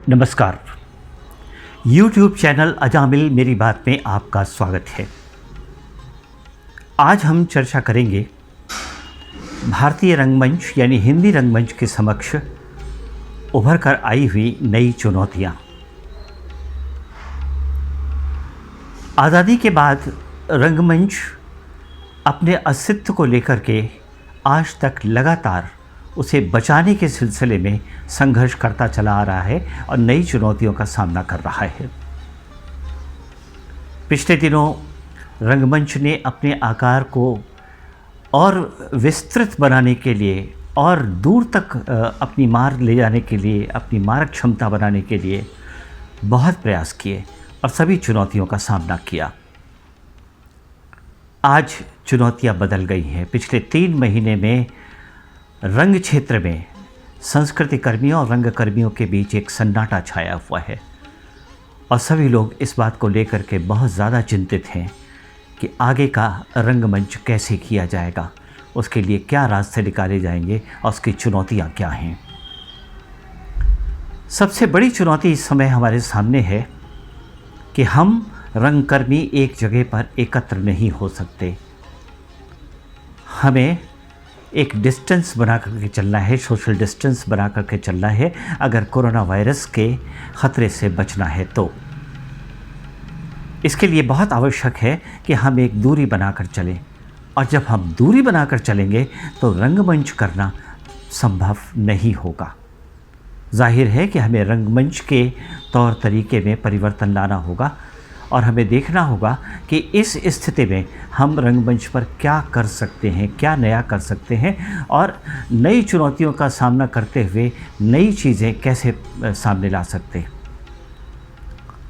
नमस्कार। YouTube channel Ajamil मेरी बात में आपका स्वागत है। आज हम चर्चा करेंगे भारतीय रंगमंच यानी हिंदी रंगमंच के समक्ष उभर कर आई हुई नई चुनौतियाँ। आज़ादी के बाद रंगमंच अपने अस्तित्व को लेकर के आज तक लगातार उसे बचाने के सिलसिले में संघर्ष करता चला आ रहा है और नई चुनौतियों का सामना कर रहा है। पिछले दिनों रंगमंच ने अपने आकार को और विस्तृत बनाने के लिए और दूर तक अपनी मार ले जाने के लिए, अपनी मारक क्षमता बनाने के लिए बहुत प्रयास किए और सभी चुनौतियों का सामना किया। आज चुनौतियां बदल गई हैं। पिछले 3 महीने में रंग क्षेत्र में संस्कृति कर्मियों और रंगकर्मियों के बीच एक सन्नाटा छाया हुआ है और सभी लोग इस बात को लेकर के बहुत ज़्यादा चिंतित हैं कि आगे का रंगमंच कैसे किया जाएगा, उसके लिए क्या रास्ते निकाले जाएंगे और उसकी चुनौतियां क्या हैं। सबसे बड़ी चुनौती इस समय हमारे सामने है कि हम रंगकर्मी एक जगह पर एकत्र नहीं हो सकते। हमें एक डिस्टेंस बना करके चलना है, सोशल डिस्टेंस बना करके चलना है अगर कोरोना वायरस के ख़तरे से बचना है तो। इसके लिए बहुत आवश्यक है कि हम एक दूरी बनाकर चलें और जब हम दूरी बनाकर चलेंगे तो रंगमंच करना संभव नहीं होगा। जाहिर है कि हमें रंगमंच के तौर तरीके में परिवर्तन लाना होगा और हमें देखना होगा कि इस स्थिति में हम रंगमंच पर क्या कर सकते हैं, क्या नया कर सकते हैं और नई चुनौतियों का सामना करते हुए नई चीज़ें कैसे सामने ला सकते हैं।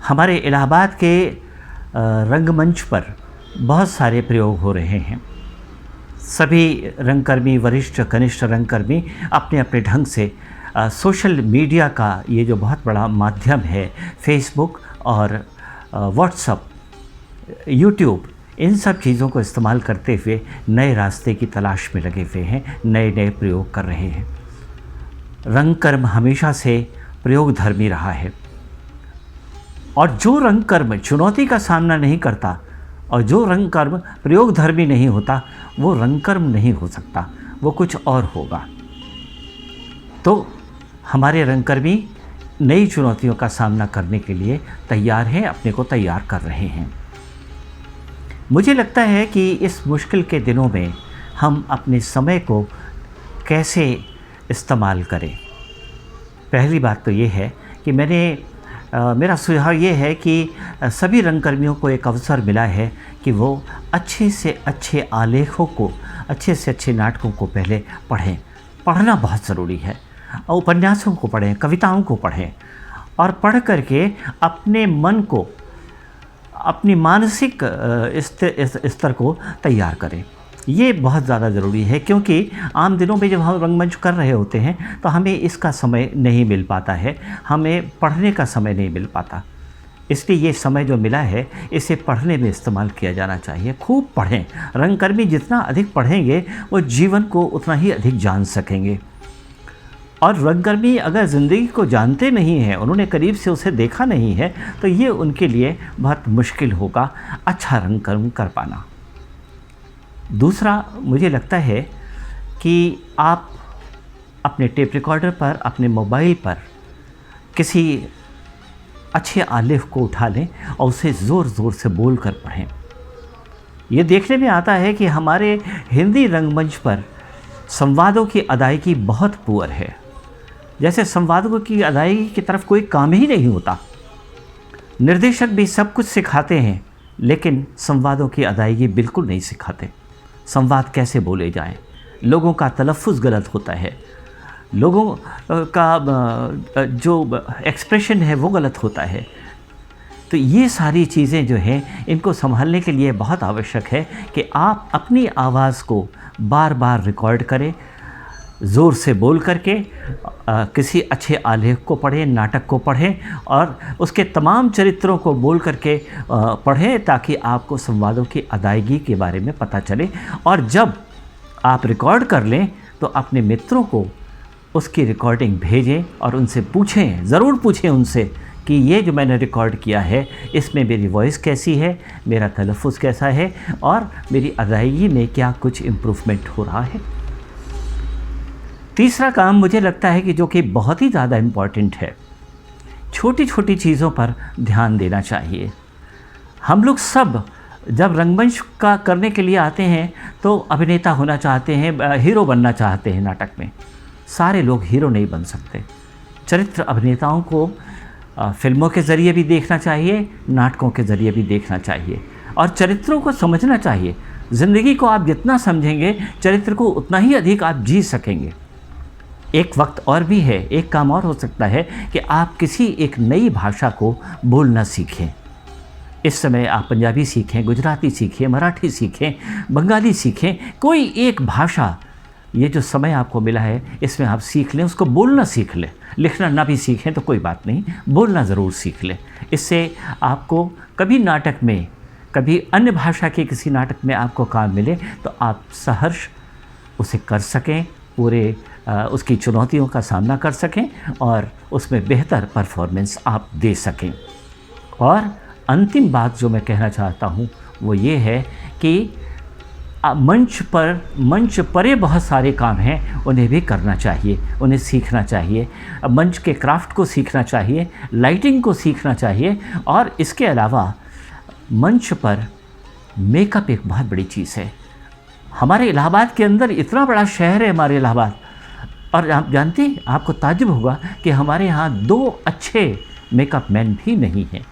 हमारे इलाहाबाद के रंगमंच पर बहुत सारे प्रयोग हो रहे हैं। सभी रंगकर्मी, वरिष्ठ कनिष्ठ रंगकर्मी अपने अपने ढंग से सोशल मीडिया का ये जो बहुत बड़ा माध्यम है, फेसबुक और व्हाट्सएप, यूट्यूब, इन सब चीज़ों को इस्तेमाल करते हुए नए रास्ते की तलाश में लगे हुए हैं, नए नए प्रयोग कर रहे हैं। रंगकर्म हमेशा से प्रयोगधर्मी रहा है और जो रंगकर्म चुनौती का सामना नहीं करता और जो रंगकर्म प्रयोगधर्मी नहीं होता वो रंगकर्म नहीं हो सकता, वो कुछ और होगा। तो हमारे रंगकर्मी नई चुनौतियों का सामना करने के लिए तैयार हैं, अपने को तैयार कर रहे हैं। मुझे लगता है कि इस मुश्किल के दिनों में हम अपने समय को कैसे इस्तेमाल करें। पहली बात तो ये है कि मेरा सुझाव ये है कि सभी रंगकर्मियों को एक अवसर मिला है कि वो अच्छे से अच्छे आलेखों को, अच्छे से अच्छे नाटकों को पहले पढ़ें। पढ़ना बहुत ज़रूरी है। उपन्यासों को पढ़ें, कविताओं को पढ़ें और पढ़ करके अपने मन को, अपनी मानसिक स्तर को तैयार करें। ये बहुत ज़्यादा ज़रूरी है क्योंकि आम दिनों में जब हम रंगमंच कर रहे होते हैं तो हमें इसका समय नहीं मिल पाता है, हमें पढ़ने का समय नहीं मिल पाता। इसलिए ये समय जो मिला है इसे पढ़ने में इस्तेमाल किया जाना चाहिए। खूब पढ़ें। रंगकर्मी जितना अधिक पढ़ेंगे वो जीवन को उतना ही अधिक जान सकेंगे। और रंगकर्मी अगर ज़िंदगी को जानते नहीं हैं, उन्होंने करीब से उसे देखा नहीं है, तो ये उनके लिए बहुत मुश्किल होगा अच्छा रंगकर्म कर पाना। दूसरा, मुझे लगता है कि आप अपने टेप रिकॉर्डर पर, अपने मोबाइल पर किसी अच्छे आलेख को उठा लें और उसे ज़ोर ज़ोर से बोल कर पढ़ें। ये देखने में आता है कि हमारे हिंदी रंगमंच पर संवादों की अदायगी बहुत पुअर है। जैसे संवादकों की अदायगी की तरफ कोई काम ही नहीं होता। निर्देशक भी सब कुछ सिखाते हैं लेकिन संवादों की अदायगी बिल्कुल नहीं सिखाते। संवाद कैसे बोले जाएं, लोगों का तलफ़्फ़ुज़ गलत होता है, लोगों का जो एक्सप्रेशन है वो गलत होता है। तो ये सारी चीज़ें जो हैं इनको संभालने के लिए बहुत आवश्यक है कि आप अपनी आवाज़ को बार बार रिकॉर्ड करें, ज़ोर से बोल करके किसी अच्छे आलेख को पढ़ें, नाटक को पढ़ें और उसके तमाम चरित्रों को बोल करके पढ़ें ताकि आपको संवादों की अदायगी के बारे में पता चले। और जब आप रिकॉर्ड कर लें तो अपने मित्रों को उसकी रिकॉर्डिंग भेजें और उनसे पूछें, ज़रूर पूछें उनसे कि ये जो मैंने रिकॉर्ड किया है इसमें मेरी वॉइस कैसी है, मेरा तलफ़ुज़ कैसा है और मेरी अदायगी में क्या कुछ इम्प्रूवमेंट हो रहा है। तीसरा काम मुझे लगता है कि जो कि बहुत ही ज़्यादा इम्पॉर्टेंट है, छोटी छोटी चीज़ों पर ध्यान देना चाहिए। हम लोग सब जब रंगमंच का करने के लिए आते हैं तो अभिनेता होना चाहते हैं, हीरो बनना चाहते हैं नाटक में। सारे लोग हीरो नहीं बन सकते। चरित्र अभिनेताओं को फिल्मों के ज़रिए भी देखना चाहिए, नाटकों के ज़रिए भी देखना चाहिए और चरित्रों को समझना चाहिए। ज़िंदगी को आप जितना समझेंगे चरित्र को उतना ही अधिक आप जी सकेंगे। एक वक्त और भी है, एक काम और हो सकता है कि आप किसी एक नई भाषा को बोलना सीखें। इस समय आप पंजाबी सीखें, गुजराती सीखें, मराठी सीखें, बंगाली सीखें, कोई एक भाषा, ये जो समय आपको मिला है इसमें आप सीख लें, उसको बोलना सीख लें। लिखना ना भी सीखें तो कोई बात नहीं, बोलना ज़रूर सीख लें। इससे आपको कभी नाटक में, कभी अन्य भाषा के किसी नाटक में आपको काम मिले तो आप सहर्ष उसे कर सकें, पूरे उसकी चुनौतियों का सामना कर सकें और उसमें बेहतर परफॉर्मेंस आप दे सकें। और अंतिम बात जो मैं कहना चाहता हूँ वो ये है कि मंच परे बहुत सारे काम हैं, उन्हें भी करना चाहिए, उन्हें सीखना चाहिए। मंच के क्राफ्ट को सीखना चाहिए, लाइटिंग को सीखना चाहिए और इसके अलावा मंच पर मेकअप एक बहुत बड़ी चीज़ है। हमारे इलाहाबाद के अंदर इतना बड़ा शहर है हमारे इलाहाबाद, और आप जानते हैं, आपको ताज्जुब होगा कि हमारे यहाँ 2 अच्छे मेकअप मैन भी नहीं हैं।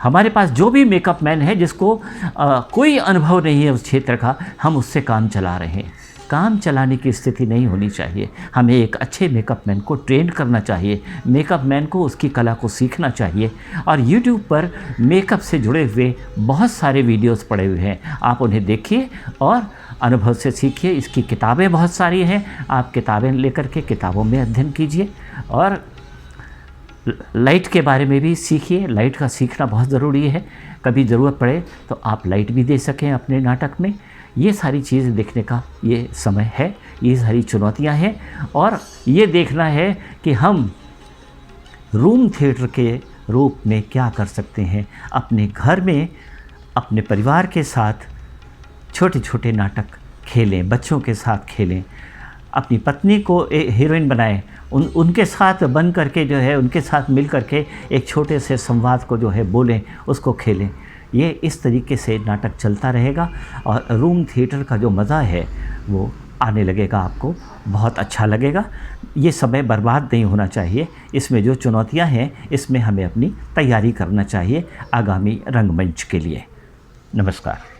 हमारे पास जो भी मेकअप मैन है जिसको कोई अनुभव नहीं है उस क्षेत्र का, हम उससे काम चला रहे हैं। काम चलाने की स्थिति नहीं होनी चाहिए। हमें एक अच्छे मेकअप मैन को ट्रेन करना चाहिए, मेकअप मैन को उसकी कला को सीखना चाहिए। और यूट्यूब पर मेकअप से जुड़े हुए बहुत सारे वीडियोस पड़े हुए हैं, आप उन्हें देखिए और अनुभव से सीखिए। इसकी किताबें बहुत सारी हैं, आप किताबें लेकर के किताबों में अध्ययन कीजिए और लाइट के बारे में भी सीखिए। लाइट का सीखना बहुत ज़रूरी है, कभी ज़रूरत पड़े तो आप लाइट भी दे सकें अपने नाटक में। ये सारी चीज़ें देखने का ये समय है, ये सारी चुनौतियां हैं और ये देखना है कि हम रूम थिएटर के रूप में क्या कर सकते हैं। अपने घर में अपने परिवार के साथ छोटे छोटे नाटक खेलें, बच्चों के साथ खेलें, अपनी पत्नी को हीरोइन बनाएं, उनके साथ बन करके जो है, उनके साथ मिल करके एक छोटे से संवाद को जो है बोलें, उसको खेलें। ये इस तरीके से नाटक चलता रहेगा और रूम थिएटर का जो मज़ा है वो आने लगेगा, आपको बहुत अच्छा लगेगा। ये समय बर्बाद नहीं होना चाहिए। इसमें जो चुनौतियां हैं इसमें हमें अपनी तैयारी करना चाहिए आगामी रंगमंच के लिए। नमस्कार।